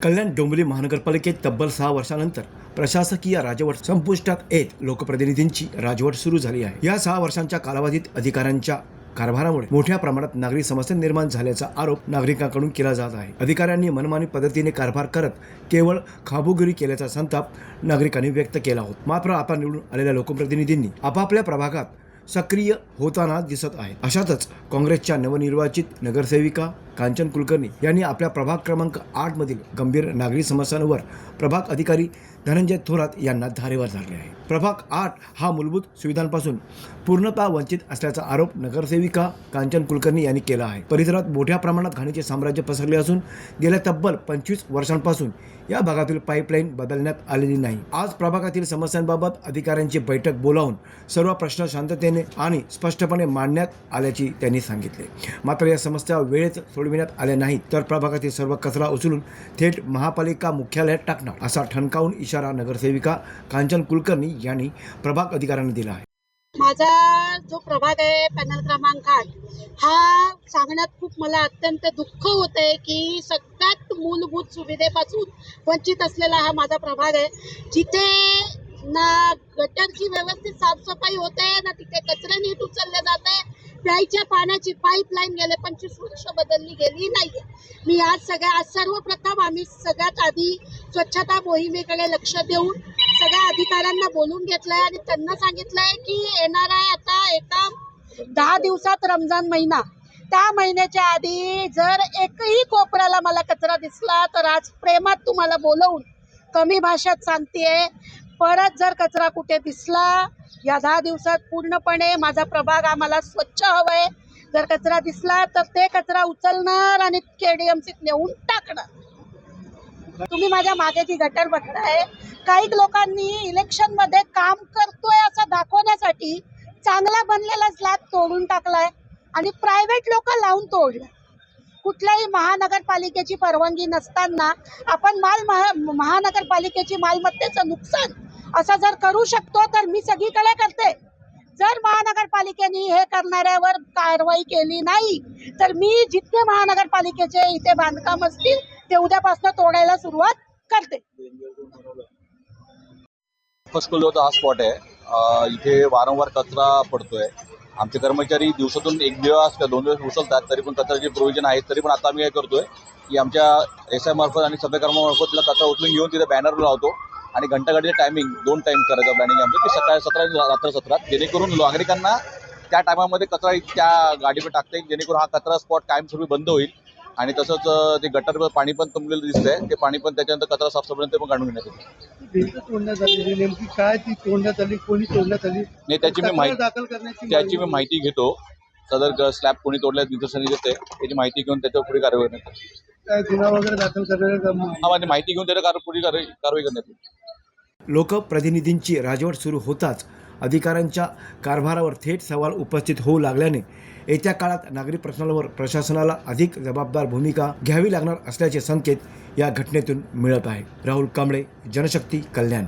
कल्याण डोंबिवली महानगरपालिकेत तब्बल 6 वर्षांनंतर प्रशासकीय राजवट संपुष्टात येत लोकप्रतिनिधींची राजवट सुरू झाली आहे। या 6 वर्षांच्या कालावधीत अधिकाऱ्यांच्या कारभारामुळे मोठ्या प्रमाणात नागरिक समस्या निर्माण झाल्याचा आरोप नागरिकांकडून केला जात आहे। अधिकाऱ्यांनी मनमानी पद्धतीने कारभार करत केवळ खाबूगिरी केल्याचा संताप नागरिकांनी व्यक्त केला होता। मात्र आता निवडून आलेल्या लोकप्रतिनिधींनी आपापल्या प्रभागात सक्रिय होताना दिसत आहे। अशातच काँग्रेसच्या नवनिर्वाचित नगरसेविका कांचन कुलकर्णी यांनी आपल्या प्रभाग क्रमांक 8 मधील गंभीर नागरी समस्यांवर प्रभाग अधिकारी धनंजय थोरात यांना धारेवर धरले आहे। प्रभाग 8 हा मूलभूत सुविधांपासून पूर्णतः वंचित असल्याचा आरोप नगरसेविका कांचन कुलकर्णी यांनी केला आहे। परिसरात मोठ्या प्रमाणात घाणीचे साम्राज्य पसरले असून गेल्या तब्बल 25 वर्षांपासून या भागातील पाईपलाईन बदलण्यात आलेली नाही। आज प्रभागातील समस्यांबाबत अधिकाऱ्यांची बैठक बोलावून सर्व प्रश्न शांततेने आणि स्पष्टपणे मांडण्यात आल्याची त्यांनी सांगितले। मात्र या समस्या वेळेत सोडविण्यात आल्या नाहीत तर प्रभागातील सर्व कचरा उचलून थेट महापालिका मुख्यालयात टाकणार असा ठणकावून इशारा नगरसेविका कांचन कुलकर्णी यांनी प्रभाग अधिकाऱ्यांना दिला आहे। माझा जो प्रभाग आहे पॅनल क्रमांक 8 हा सांगण्यात खूप मला अत्यंत दुःख होते की सगळ्यात मूलभूत सुविधेपासून वंचित असलेला हा माझा प्रभाग आहे, जिथे ना गटरची व्यवस्थित साफसफाई होते ना तिथे कचरा नीट उचलले जाते। प्यायच्या पाण्याची पाईपलाईन गेले 25 वर्ष बदलली गेली नाहीये। मी आज सर्वप्रथम आम्ही सगळ्यात आधी स्वच्छता मोहिमेकडे लक्ष देऊन सगळ्या अधिकाऱ्यांना बोलून घेतलंय आणि त्यांना सांगितलंय की येणार आहे आता एका 10 दिवसात रमजान महिना, त्या महिन्याच्या आधी जर एकही कोपऱ्याला मला कचरा दिसला तर आज प्रेमात तुम्हाला बोलवून कमी भाषेत सांगतेय, परत जर कचरा कुठे दिसला या 10 दिवसात पूर्णपणे माझा प्रभाग आम्हाला स्वच्छ हवाय। जर कचरा दिसला तर ते कचरा उचलणार आणि KDMCत नेऊन टाकणार। तुम्ही माझ्या मागेची गटर बघताय, काही लोकांनी इलेक्शन मध्ये काम करतोय असं दाखवण्यासाठी चांगला बनलेला स्लॅब तोडून टाकलाय आणि प्रायव्हेट लोक लावून तोडले। कुठल्याही महानगरपालिकेची परवानगी नसताना आपण महानगरपालिकेची मालमत्तेचं नुकसान असं जर करू शकतो तर मी सगळीकडे करते। जर महानगरपालिकेने हे करणाऱ्यावर कारवाई केली नाही तर मी जितके महानगरपालिकेचे इथे बांधकाम असतील ते उद्यापासून तोडायला सुरुवात करते। फस्कुलचा हा स्पॉट आहे, इथे वारंवार कचरा पडतोय। आमचे कर्मचारी दिवसातून 1 दिवस किंवा 2 दिवस उचलतात, तरी पण कचऱ्याचे प्रोव्हिजन आहे। तरी पण आता आम्ही काय करतोय की आमच्या SI मार्फत आणि सभ्यकर्मामार्फत तिला कचरा उचलून घेऊन तिथे बॅनर लावतो आणि घंटागाडीचे टायमिंग 2 टाइम करायचं प्लॅनिंग आमचं की सकाळी 17 आणि रात्र 17, जेणेकरून नागरिकांना त्या टायमामध्ये कचरा त्या गाडीवर टाकता येईल, जेणेकरून हा कचरा स्पॉट कायमस्वरूपी बंद होईल। आणि तसंच ते गटर पाणी पण तुंबलेलं दिसतंय, ते पाणी पण त्याच्यानंतर कचरा साफसफाईपर्यंत पण काढून घेण्यात येईल। भिंत तोडण्यात आली, नेमकी काय ती तोडण्यात आली, कोणी तोडण्यात आली नाही त्याची मी माहिती घेतो। सदर स्लॅब कोणी तोडल्या निदर्शनी देते त्याची माहिती घेऊन त्याच्यावर पुढे कारवाई करण्यात येईल। गुन्हा वगैरे दाखल करण्यात माहिती घेऊन त्याच्यावर पुढे कारवाई करण्यात येईल। लोकप्रतिनिधींची राजवट सुरू होताच अधिकाऱ्यांच्या कारभारावर थेट सवाल उपस्थित होऊ लागल्याने येत्या काळात नागरी प्रश्नांवर प्रशासनाला अधिक जबाबदार भूमिका घ्यावी लागणार असल्याचे संकेत या घटनेतून मिळत आहे। राहुल कांबळे, जनशक्ती, कल्याण।